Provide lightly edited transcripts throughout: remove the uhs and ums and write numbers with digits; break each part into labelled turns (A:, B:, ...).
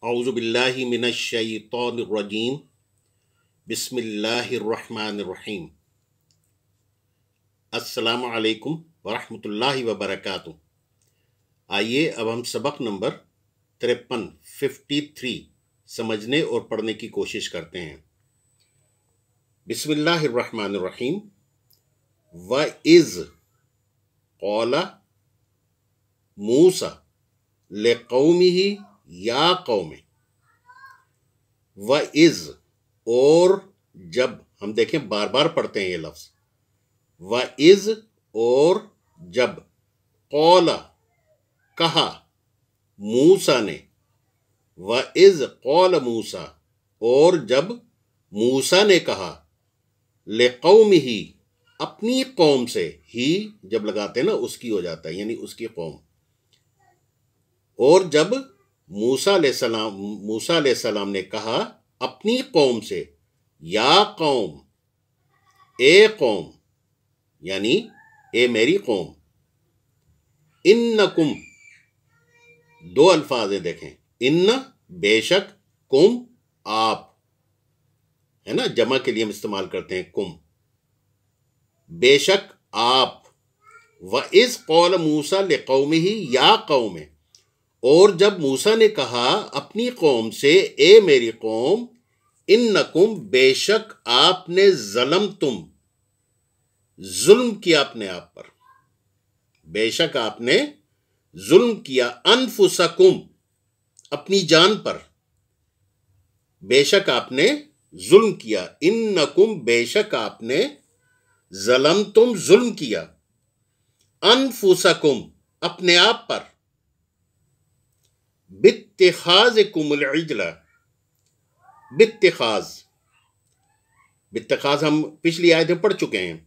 A: اعوذ باللہ من الشیطان الرجیم بسم اللہ الرحمن الرحیم السلام علیکم ورحمۃ اللہ وبرکاتہ۔ آئیے اب ہم سبق نمبر 53 سمجھنے اور پڑھنے کی کوشش کرتے ہیں۔ بسم اللہ الرحمن الرحیم۔ وَإِذْ قَالَ مُوسَىٰ لِقَوْمِهِ یا قوم۔ وَإِذْ اور جب، ہم دیکھیں بار بار پڑھتے ہیں یہ لفظ۔ وَإِذْ اور جب، قَالَ کہا، موسیٰ نے۔ وَإِذْ قَالَ موسیٰ اور جب موسیٰ نے کہا، لِقَوْمِهِ اپنی قوم سے، ہی جب لگاتے ہیں نا اس کی ہو جاتا ہے، یعنی اس کی قوم۔ اور جب موسیٰ علیہ السلام نے کہا اپنی قوم سے، یا قوم، اے قوم، یعنی اے میری قوم۔ انکم، دو الفاظ ہیں دیکھیں، ان بے شک، کم آپ، ہے نا، جمع کے لیے ہم استعمال کرتے ہیں کم، بے شک آپ۔ وَإِذْ قَالَ مُوسَىٰ لِقَوْمِهِ یا قوم، اور جب موسیٰ نے کہا اپنی قوم سے، اے میری قوم، انکم بے شک آپ نے ظلمتم، ظلم کیا اپنے آپ پر، بے شک آپ نے ظلم کیا، انفسکم اپنی جان پر، بے شک آپ نے ظلم کیا، انکم بے شک آپ نے ظلمتم ظلم کیا، انفسکم اپنے آپ پر، باتخاذکم العجل، باتخاذ ہم پچھلی آیت میں پڑھ چکے ہیں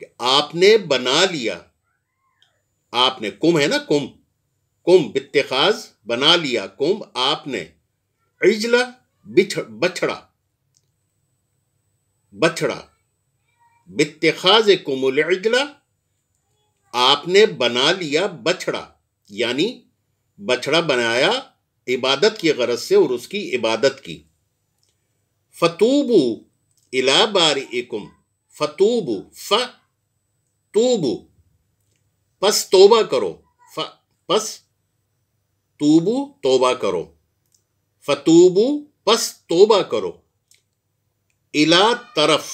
A: کہ آپ نے بنا لیا، آپ نے، کم ہے نا، کم باتخاذ بنا لیا، کم آپ نے، عجل بچھڑا، باتخاذکم العجل آپ نے بنا لیا بچھڑا، یعنی بچھڑا بنایا عبادت کی غرض سے اور اس کی عبادت کی۔ فتوبو الی بارئکم، فتوبو، فتوبو پس توبہ کرو، پس توبو توبہ کرو، فتوبو پس توبہ کرو، الی طرف،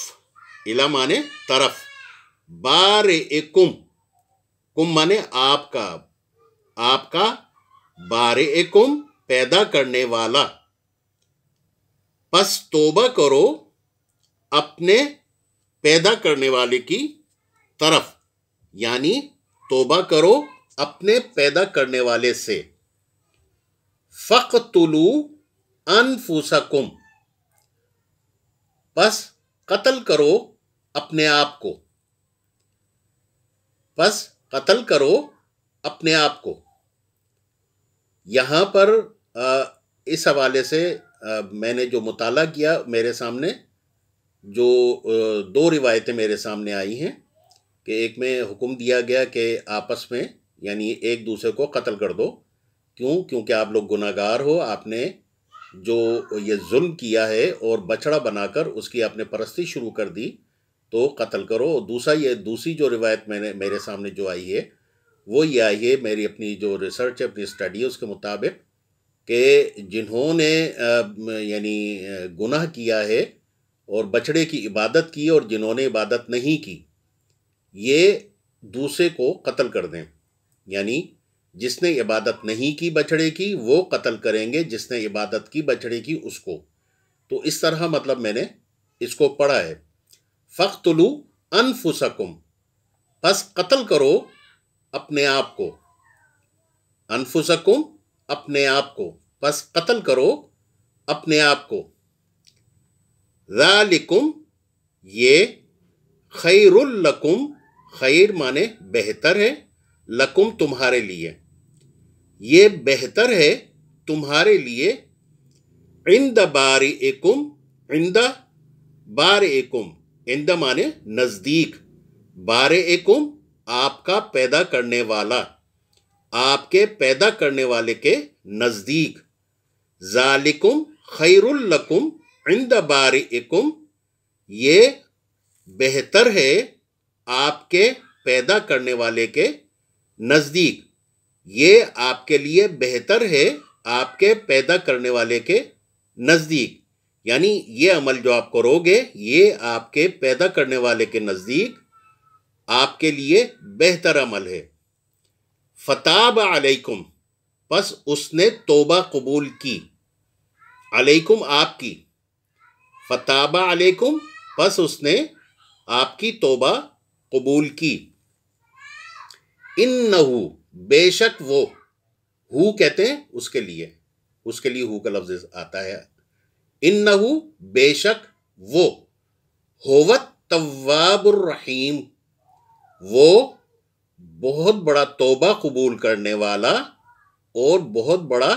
A: الی مانے طرف، بارئکم، کم مانے آپ کا، بارئکم پیدا کرنے والا، پس توبہ کرو اپنے پیدا کرنے والے کی طرف، یعنی توبہ کرو اپنے پیدا کرنے والے سے۔ فَاقْتُلُوا أَنفُسَكُمْ پس قتل کرو اپنے آپ کو، پس قتل کرو اپنے آپ کو۔ یہاں پر اس حوالے سے میں نے جو مطالعہ کیا، میرے سامنے جو دو روایتیں میرے سامنے آئی ہیں کہ ایک میں حکم دیا گیا کہ آپس میں، یعنی ایک دوسرے کو قتل کر دو، کیونکہ آپ لوگ گناہ گار ہو، آپ نے جو یہ ظلم کیا ہے اور بچڑا بنا کر اس کی آپ نے پرستی شروع کر دی، تو قتل کرو۔ اور دوسری جو روایت میرے سامنے جو آئی ہے وہ یہ آئی ہے، میری اپنی جو ریسرچ ہے، اپنی اسٹڈی ہے، اس کے مطابق کہ جنہوں نے یعنی گناہ کیا ہے اور بچڑے کی عبادت کی، اور جنہوں نے عبادت نہیں کی، یہ دوسرے کو قتل کر دیں، یعنی جس نے عبادت نہیں کی بچڑے کی وہ قتل کریں گے، جس نے عبادت کی بچڑے کی اس کو۔ تو اس طرح مطلب میں نے اس کو پڑھا ہے۔ فَاقْتُلُوا أَنفُسَكُمْ پس قتل کرو اپنے آپ کو، انفسکم اپنے آپ کو، پس قتل کرو اپنے آپ کو۔ ذالکم یہ، خیر لکم، خیر مانے بہتر ہے، لکم تمہارے لیے، یہ بہتر ہے تمہارے لیے، عند بارئکم، عند بارئکم، عند مانے نزدیک، بارئکم آپ کا پیدا کرنے والا، آپ کے پیدا کرنے والے کے نزدیک، ذالکم خیر لکم عند بارئکم، یہ بہتر ہے آپ کے پیدا کرنے والے کے نزدیک، یہ آپ کے لیے بہتر ہے آپ کے پیدا کرنے والے کے نزدیک، یعنی یہ عمل جو آپ کرو گے یہ آپ کے پیدا کرنے والے کے نزدیک آپ کے لیے بہتر عمل ہے۔ فتاب علیکم، پس اس نے توبہ قبول کی، علیکم آپ کی، فتاب علیکم پس اس نے آپ کی توبہ قبول کی۔ انہو بے شک وہ، ہو کہتے ہیں اس کے لیے ہو کا لفظ آتا ہے، انہو بے شک وہ، هو التواب الرحیم، وہ بہت بڑا توبہ قبول کرنے والا اور بہت بڑا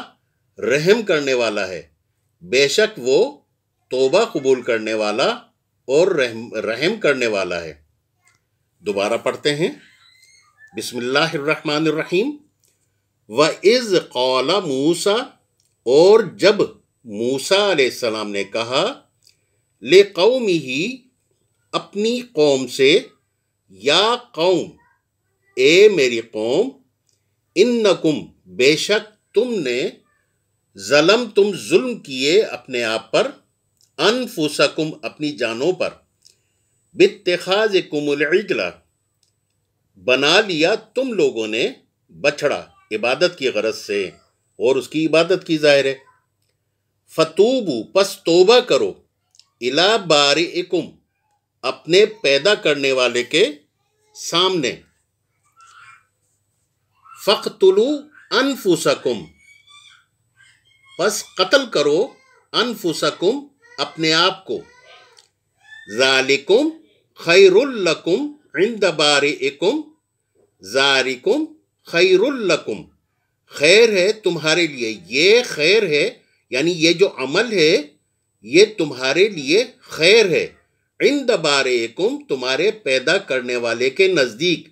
A: رحم کرنے والا ہے، بے شک وہ توبہ قبول کرنے والا اور رحم کرنے والا ہے۔ دوبارہ پڑھتے ہیں، بسم اللہ الرحمن الرحیم۔ وَإِذْ قَالَ مُوسَىٰ، اور جب موسیٰ علیہ السلام نے کہا، لِقَوْمِهِ اپنی قوم سے، یا قوم اے میری قوم، انکم بے شک تم نے، ظلم ظلم کیے اپنے آپ پر، انفسکم اپنی جانوں پر، باتخاذکم العجل بنا لیا تم لوگوں نے بچھڑا عبادت کی غرض سے، اور اس کی عبادت کی ظاہر ہے۔ فتوبو پس توبہ کرو، الی بارئکم اپنے پیدا کرنے والے کے سامنے، فقتلوا انفسکم پس قتل کرو، انفسکم اپنے آپ کو، ذالکم خیر لکم عند بارئکم، ذالکم خیر لکم خیر ہے تمہارے لیے، یہ خیر ہے یعنی یہ جو عمل ہے یہ تمہارے لیے خیر ہے، عند بارئکم تمہارے پیدا کرنے والے کے نزدیک،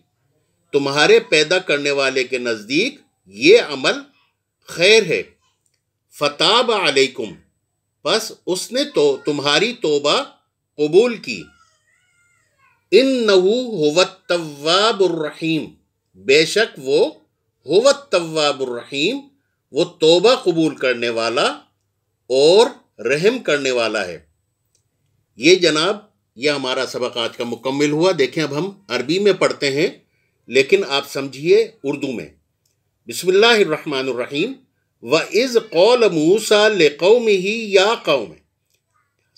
A: تمہارے پیدا کرنے والے کے نزدیک یہ عمل خیر ہے۔ فتاب علیکم پس اس نے تو تمہاری توبہ قبول کی، انہو هو التواب الرحیم بے شک وہ هو التواب الرحیم وہ توبہ قبول کرنے والا اور رحم کرنے والا ہے۔ یہ جناب یہ ہمارا سبق آج کا مکمل ہوا۔ دیکھیں اب ہم عربی میں پڑھتے ہیں لیکن آپ سمجھیے اردو میں۔ بسم اللہ الرحمن الرحیم۔ وَإِذْ قَالَ مُوسَىٰ لِقَوْمِهِ يَا قَوْمِ،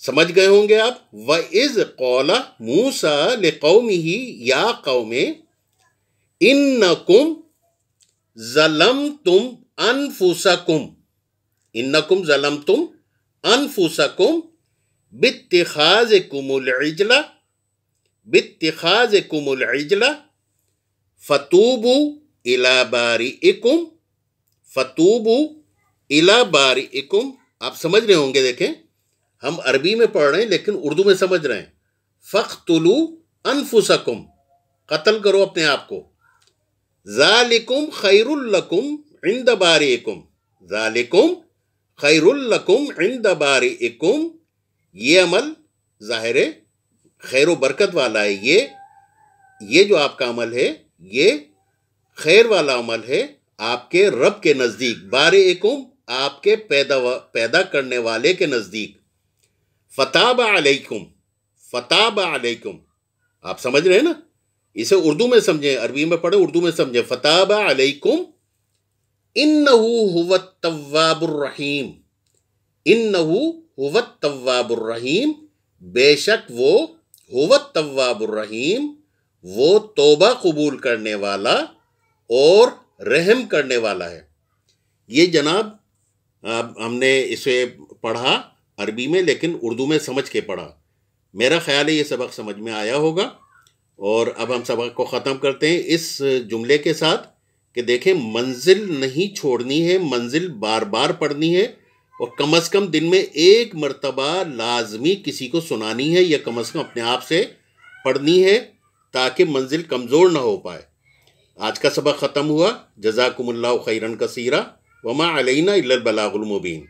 A: سمجھ گئے ہوں گے آپ، وَإِذْ قَالَ مُوسَىٰ لِقَوْمِهِ يَا قَوْمِ إِنَّكُمْ ظَلَمْتُمْ أَنفُسَكُمْ، إِنَّكُمْ ظَلَمْتُمْ أَنفُسَكُمْ بِاتِّخَاذِكُمُ الْعِجْلَ فَتُوبُوا إِلَىٰ بَارِئِكُمْ، فَتُوبُوا إِلَىٰ بَارِئِكُمْ، آپ سمجھ رہے ہوں گے، دیکھیں ہم عربی میں پڑھ رہے ہیں لیکن اردو میں سمجھ رہے ہیں۔ فَاقْتُلُوا أَنفُسَكُمْ قتل کرو اپنے آپ کو، ذَالِكُمْ خَيْرٌ لَكُمْ عِنْدَ بَارِئِكُمْ، ذَالِكُمْ خَيْرٌ لَكُمْ عِنْدَ بَارِئِكُمْ یہ عمل ظاہر ہے خیر و برکت والا ہے، یہ جو آپ کا عمل ہے یہ خیر والا عمل ہے آپ کے رب کے نزدیک، بارئکم آپ کے پیدا کرنے والے کے نزدیک۔ فتاب علیکم، فتاب علیکم آپ سمجھ رہے ہیں نا، اسے اردو میں سمجھیں، عربی میں پڑھیں اردو میں سمجھیں۔ فتاب علیکم انہو هو التواب الرحیم، انہو هو التواب الرحیم بے شک وہ هو التواب الرحیم وہ توبہ قبول کرنے والا اور رحم کرنے والا ہے۔ یہ جناب ہم نے اسے پڑھا عربی میں لیکن اردو میں سمجھ کے پڑھا، میرا خیال ہے یہ سبق سمجھ میں آیا ہوگا۔ اور اب ہم سبق کو ختم کرتے ہیں اس جملے کے ساتھ کہ دیکھیں منزل نہیں چھوڑنی ہے، منزل بار بار پڑھنی ہے، اور کم از کم دن میں ایک مرتبہ لازمی کسی کو سنانی ہے یا کم از کم اپنے آپ سے پڑھنی ہے تاکہ منزل کمزور نہ ہو پائے۔ آج کا سبق ختم ہوا، جزاکم اللہ خیرن کثیرا، وما علینا الا البلاغ المبین۔